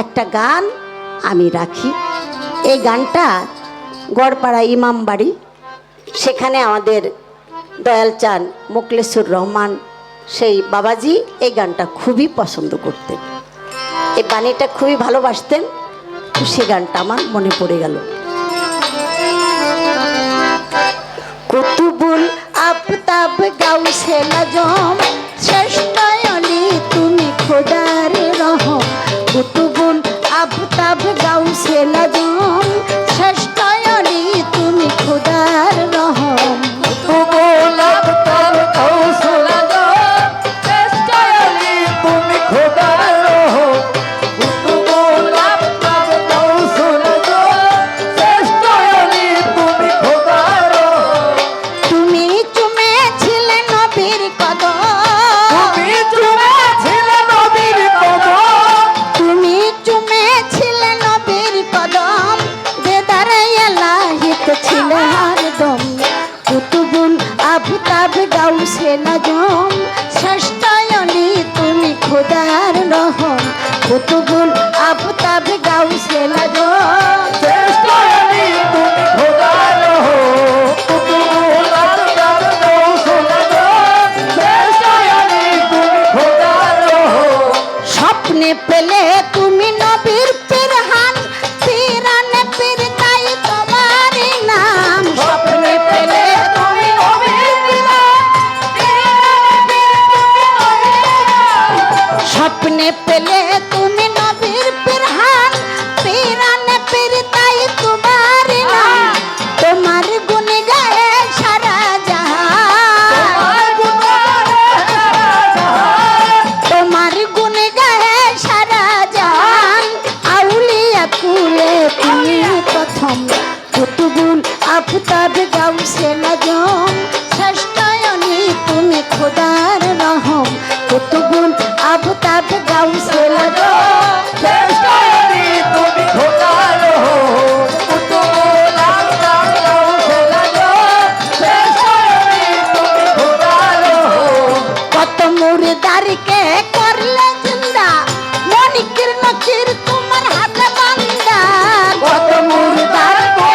একটা গান আমি রাখি। এই গানটা গড়পাড়া ইমাম বাড়ি, সেখানে আমাদের দয়াল চাঁদ মোকলেসুর রহমান সেই বাবাজি এই গানটা খুবই পছন্দ করতেন, এই বাণীটা খুবই ভালোবাসতেন। তো সে গানটা আমার মনে পড়ে গেল। কুতুবুল আফতাব গাউসে নজম শ্রেষ্ঠ অলি তুমি খোদার রহম। কুতুবুল আফতাব গাউসে নজম শ্রেষ্ঠ অলি তুমি খোদার রহম। কুতুবুল আফতাব গাউসে নজম শ্রেষ্ঠ অলি তুমি খোদার রহম। কুতুবুল আফতাব গাউসে নজম শ্রেষ্ঠ অলি তুমি খোদার রহম। তুমি চুমেছিলে নবীর কদম, তুমি চুমেছিলে নবীর কদম, তুমি চুমেছিলে নবীর কদম, দেদারে এলাহিত ছিলে হরদম। কুতুবুল আফতাব গাউসে নজম শ্রেষ্ঠ অলি তুমি খোদার রহম। কুতুবুল আফতাব গাউসে নজম শ্রেষ্ঠ অলি তুমি খোদার রহম। কুতুবুল আফতাব গাউসে নজম শ্রেষ্ঠ অলি তুমি খোদার রহম। স্বপ্নে পেলে তুমি নবীর পিরহান, পিরানে পীর তাই তোমার নাম। স্বপ্নে পেলে তুমি নবীর পিরান, স্বপ্নে পেলে তুমি নবীর পিরহান, পিরানে পীর তাই তোমার নাম। তোমার গুণ গায়ে সারা জাহান, তোমার গুণগানে সারা জাহান। তোমার গুণ গায়ে সারা জাহান। আউলিয়া কুলে তুমি প্রথম। কুতুবুল আফতাব গাউসে নজম শ্রেষ্ঠ অলি তুমি খোদার রহম। কুতুবুল আফতাব গাউসে নজম শ্রেষ্ঠ অলি তুমি খোদার রহম। কুতুবুল আফতাব গাউসে নজম শ্রেষ্ঠ অলি তুমি খোদার রহম। কত মুরদারকে করলে জিন্দা, মনিকির নকির তোমার হাতে বান্দা। কত মুরদারকে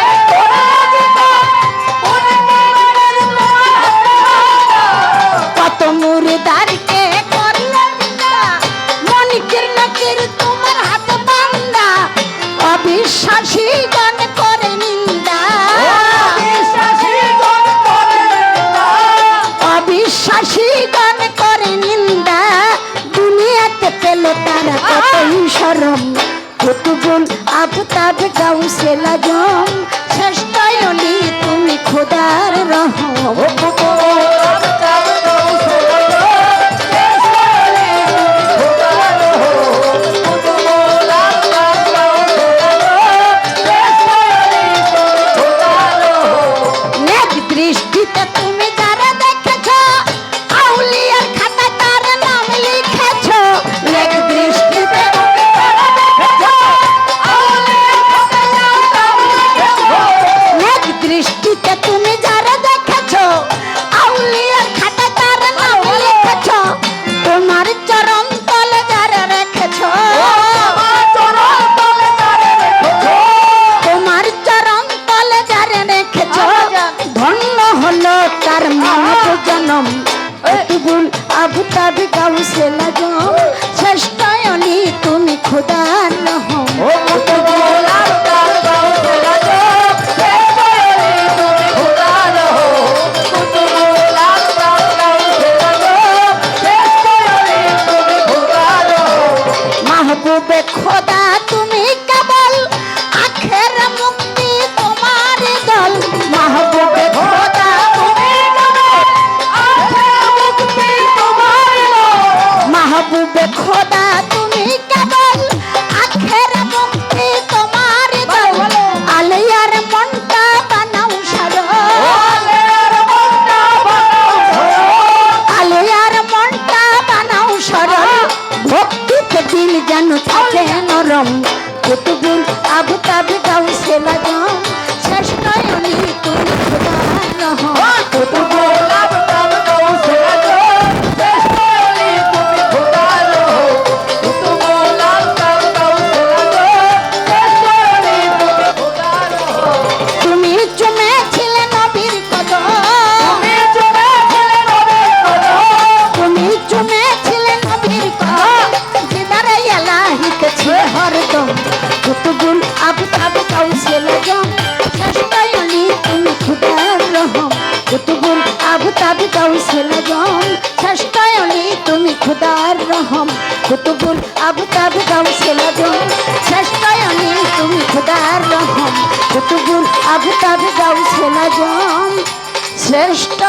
কত মুরদারকে করলে জিন্দা, মনিকির নকির তোমার হাতে বান্দা। অবিশ্বাসী গান করে নিন্দা, অবিশ্বাসী গান করে নিন্দা। দুনিয়াতে পেল তারা কতই শরম। কুতুবুল আফতাব গাউসে নজম শ্রেষ্ঠ অলি তুমি খোদার রহম। নেক দৃষ্টিতে তুমি যারা দেখেছ, আউলিয়ার খাতায় তার নাম লিখেছ। নেক দৃষ্টিতে তুমি যারা দেখেছ, নেক দৃষ্টিতে তুমি যারা দেখেছ, আউলিয়ার খাতায় তার নাম লিখেছ। তোমার চরণ তলে যারা রেখেছ, তোমার চরণ তলে যারা রেখেছ। ধন্য হলো তার মানব জনম। কুতুবুল আফতাব গাউসে নজম শ্রেষ্ঠ অলি তুমি খোদার রহম। মাহবুবে খোদা তুমি কেবল, আখের মুক্তি তোমার দল। মাহবুবে খোদা তুমি কেবল, আখের মুক্তি তোমার দল। মাহবুবে খোদা তুমি কেবল, আখের মুক্তি তোমার দল। আলিয়ার মনটা বানাও সারল, আলিয়ার মনটা বানাও সরল। ভক্তিতে দিল যেন থাকে নরম। কুতুবুল আফতাব গাউসে নজম শ্রেষ্ঠ অলি তুমি খোদার রহম। কুতুবুল আফতাব গাউসে নজম শ্রেষ্ঠ অলি তুমি খোদার রহম। কুতুবুল আফতাব গাউসে গাউসেল আজম ষষ্ঠায়নে তুমি খুদার রহম কুতুবুল আবতাব গাউসেল আজম ষষ্ঠায়নে তুমি খুদার রহম কুতুবুল আবতাব গাউসেল আজম শ্রেষ্ঠ